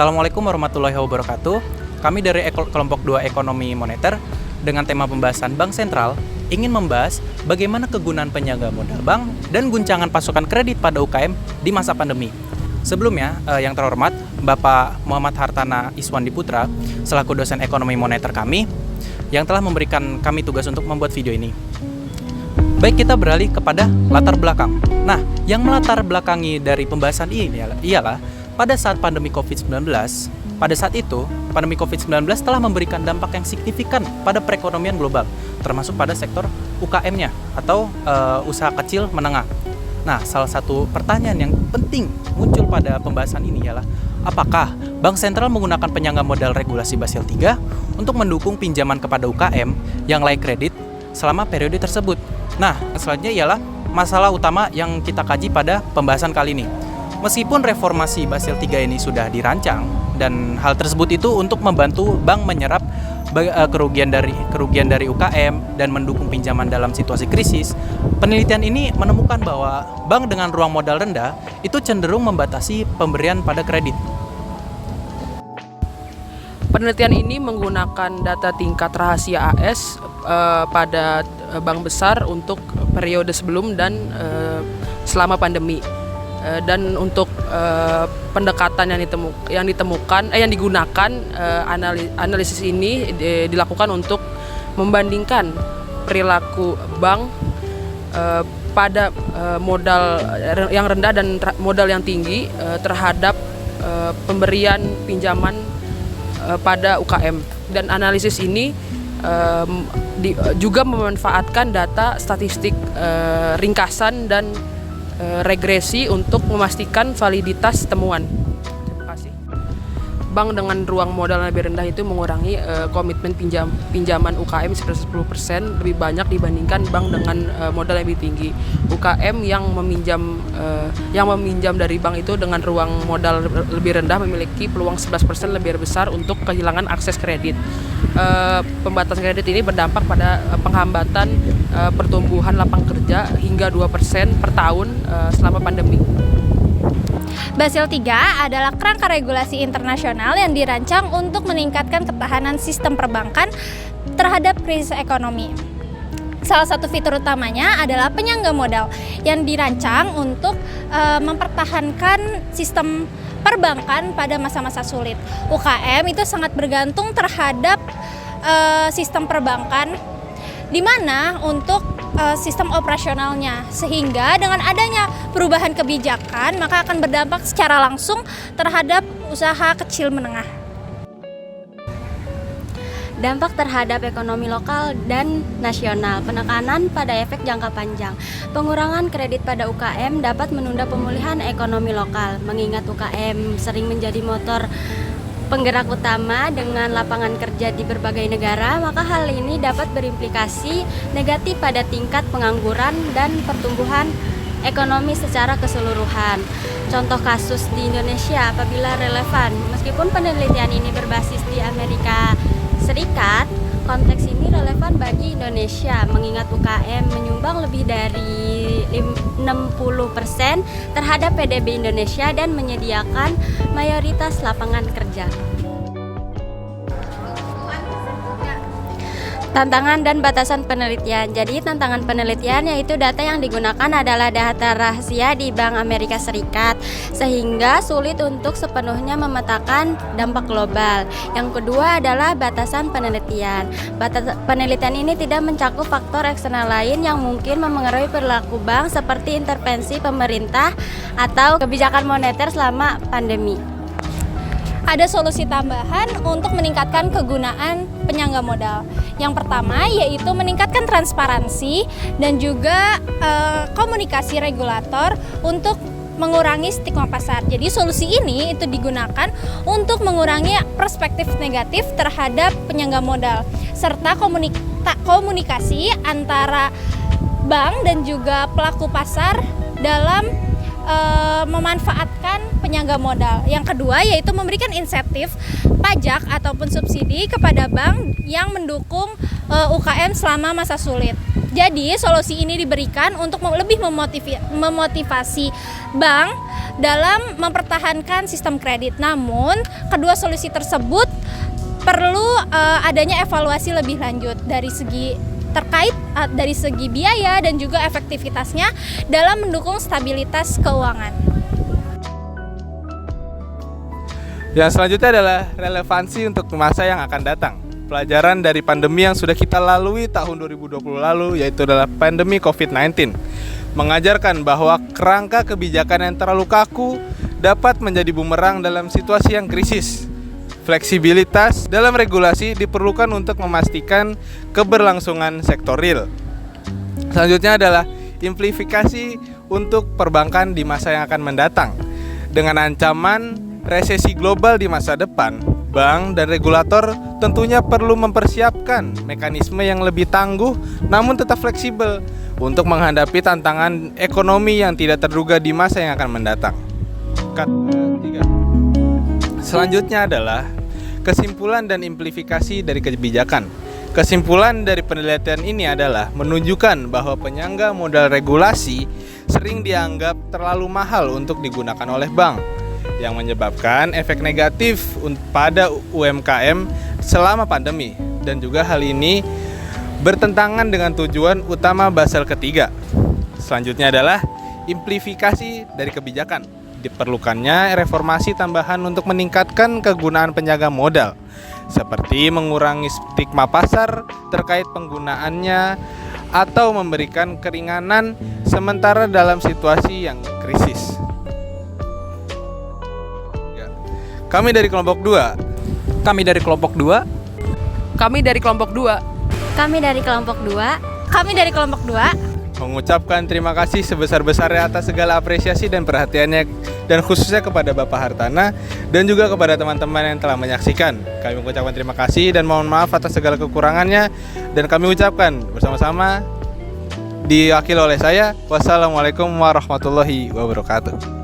Assalamualaikum warahmatullahi wabarakatuh. Kami dari kelompok 2 Ekonomi Moneter dengan tema pembahasan Bank Sentral ingin membahas bagaimana kegunaan penyangga modal bank dan guncangan pasokan kredit pada UKM di masa pandemi. Sebelumnya, yang terhormat Bapak Muhammad Hartana Iswandi Putra selaku dosen ekonomi moneter kami yang telah memberikan kami tugas untuk membuat video ini. Baik, kita beralih kepada latar belakang. Nah, yang melatar belakangi dari pembahasan ini ialah pada saat pandemi COVID-19, pada saat itu pandemi COVID-19 telah memberikan dampak yang signifikan pada perekonomian global, termasuk pada sektor UKM-nya atau usaha kecil menengah. Nah, salah satu pertanyaan yang penting muncul pada pembahasan ini ialah apakah Bank Sentral menggunakan penyangga modal regulasi Basel III untuk mendukung pinjaman kepada UKM yang layak kredit selama periode tersebut. Nah, selanjutnya ialah masalah utama yang kita kaji pada pembahasan kali ini. Meskipun reformasi Basel III ini sudah dirancang dan hal tersebut itu untuk membantu bank menyerap kerugian dari UKM dan mendukung pinjaman dalam situasi krisis, penelitian ini menemukan bahwa bank dengan ruang modal rendah itu cenderung membatasi pemberian pada kredit. Penelitian ini menggunakan data tingkat rahasia AS pada bank besar untuk periode sebelum dan selama pandemi. Dan untuk pendekatan yang digunakan analisis ini dilakukan untuk membandingkan perilaku bank pada modal yang rendah dan modal yang tinggi terhadap pemberian pinjaman pada UKM. Dan analisis ini juga memanfaatkan data statistik ringkasan dan regresi untuk memastikan validitas temuan. Terima kasih. Bank dengan ruang modal lebih rendah itu mengurangi komitmen pinjaman UKM sekitar 10% lebih banyak dibandingkan bank dengan modal lebih tinggi. UKM yang meminjam dari bank itu dengan ruang modal lebih rendah memiliki peluang 11% lebih besar untuk kehilangan akses kredit. Pembatasan kredit ini berdampak pada penghambatan pertumbuhan lapangan kerja hingga 2% per tahun selama pandemi. Basel III adalah kerangka regulasi internasional yang dirancang untuk meningkatkan ketahanan sistem perbankan terhadap krisis ekonomi. Salah satu fitur utamanya adalah penyangga modal yang dirancang untuk mempertahankan sistem perbankan pada masa-masa sulit. UKM itu sangat bergantung terhadap sistem perbankan di mana untuk sistem operasionalnya, sehingga dengan adanya perubahan kebijakan maka akan berdampak secara langsung terhadap usaha kecil menengah. Dampak terhadap ekonomi lokal dan nasional, penekanan pada efek jangka panjang. Pengurangan kredit pada UKM dapat menunda pemulihan ekonomi lokal, mengingat UKM sering menjadi motor penggerak utama dengan lapangan kerja di berbagai negara, maka hal ini dapat berimplikasi negatif pada tingkat pengangguran dan pertumbuhan ekonomi secara keseluruhan. Contoh kasus di Indonesia apabila relevan, meskipun penelitian ini berbasis di Amerika Serikat, konteks ini relevan bagi Indonesia mengingat UKM menyumbang lebih dari 60% terhadap PDB Indonesia dan menyediakan mayoritas lapangan kerja. Tantangan dan batasan penelitian. Jadi tantangan penelitian yaitu data yang digunakan adalah data rahasia di Bank Amerika Serikat, sehingga sulit untuk sepenuhnya memetakan dampak global. Yang kedua adalah batasan penelitian. Penelitian ini tidak mencakup faktor eksternal lain yang mungkin memengaruhi perilaku bank seperti intervensi pemerintah atau kebijakan moneter selama pandemi. Ada solusi tambahan untuk meningkatkan kegunaan penyangga modal. Yang pertama yaitu meningkatkan transparansi dan juga komunikasi regulator untuk mengurangi stigma pasar. Jadi solusi ini itu digunakan untuk mengurangi perspektif negatif terhadap penyangga modal serta komunikasi antara bank dan juga pelaku pasar dalam memanfaatkan penyangga modal. Yang kedua yaitu memberikan insentif pajak ataupun subsidi kepada bank yang mendukung UKM selama masa sulit. Jadi, solusi ini diberikan untuk lebih memotivasi bank dalam mempertahankan sistem kredit. Namun, kedua solusi tersebut perlu adanya evaluasi lebih lanjut dari segi biaya dan juga efektivitasnya dalam mendukung stabilitas keuangan. Yang selanjutnya adalah relevansi untuk masa yang akan datang. Pelajaran dari pandemi yang sudah kita lalui tahun 2020 lalu, yaitu adalah pandemi COVID-19, mengajarkan bahwa kerangka kebijakan yang terlalu kaku dapat menjadi bumerang dalam situasi yang krisis. Fleksibilitas dalam regulasi diperlukan untuk memastikan keberlangsungan sektor real. Selanjutnya adalah simplifikasi untuk perbankan di masa yang akan mendatang. Dengan ancaman resesi global di masa depan, bank dan regulator tentunya perlu mempersiapkan mekanisme yang lebih tangguh namun tetap fleksibel untuk menghadapi tantangan ekonomi yang tidak terduga di masa yang akan mendatang. Selanjutnya adalah kesimpulan dan implifikasi dari kebijakan. Kesimpulan dari penelitian ini adalah menunjukkan bahwa penyangga modal regulasi sering dianggap terlalu mahal untuk digunakan oleh bank, yang menyebabkan efek negatif pada UMKM selama pandemi, dan juga hal ini bertentangan dengan tujuan utama Basel ketiga. Selanjutnya adalah implifikasi dari kebijakan. Diperlukannya reformasi tambahan untuk meningkatkan kegunaan penjaga modal, seperti mengurangi stigma pasar terkait penggunaannya atau memberikan keringanan sementara dalam situasi yang krisis. Kami dari kelompok 2. Kami dari kelompok 2. Kami dari kelompok 2. Kami dari kelompok 2 Kami dari kelompok 2 mengucapkan terima kasih sebesar-besarnya atas segala apresiasi dan perhatiannya, dan khususnya kepada Bapak Hartana dan juga kepada teman-teman yang telah menyaksikan. Kami mengucapkan terima kasih dan mohon maaf atas segala kekurangannya, dan kami ucapkan bersama-sama diwakili oleh saya, wassalamualaikum warahmatullahi wabarakatuh.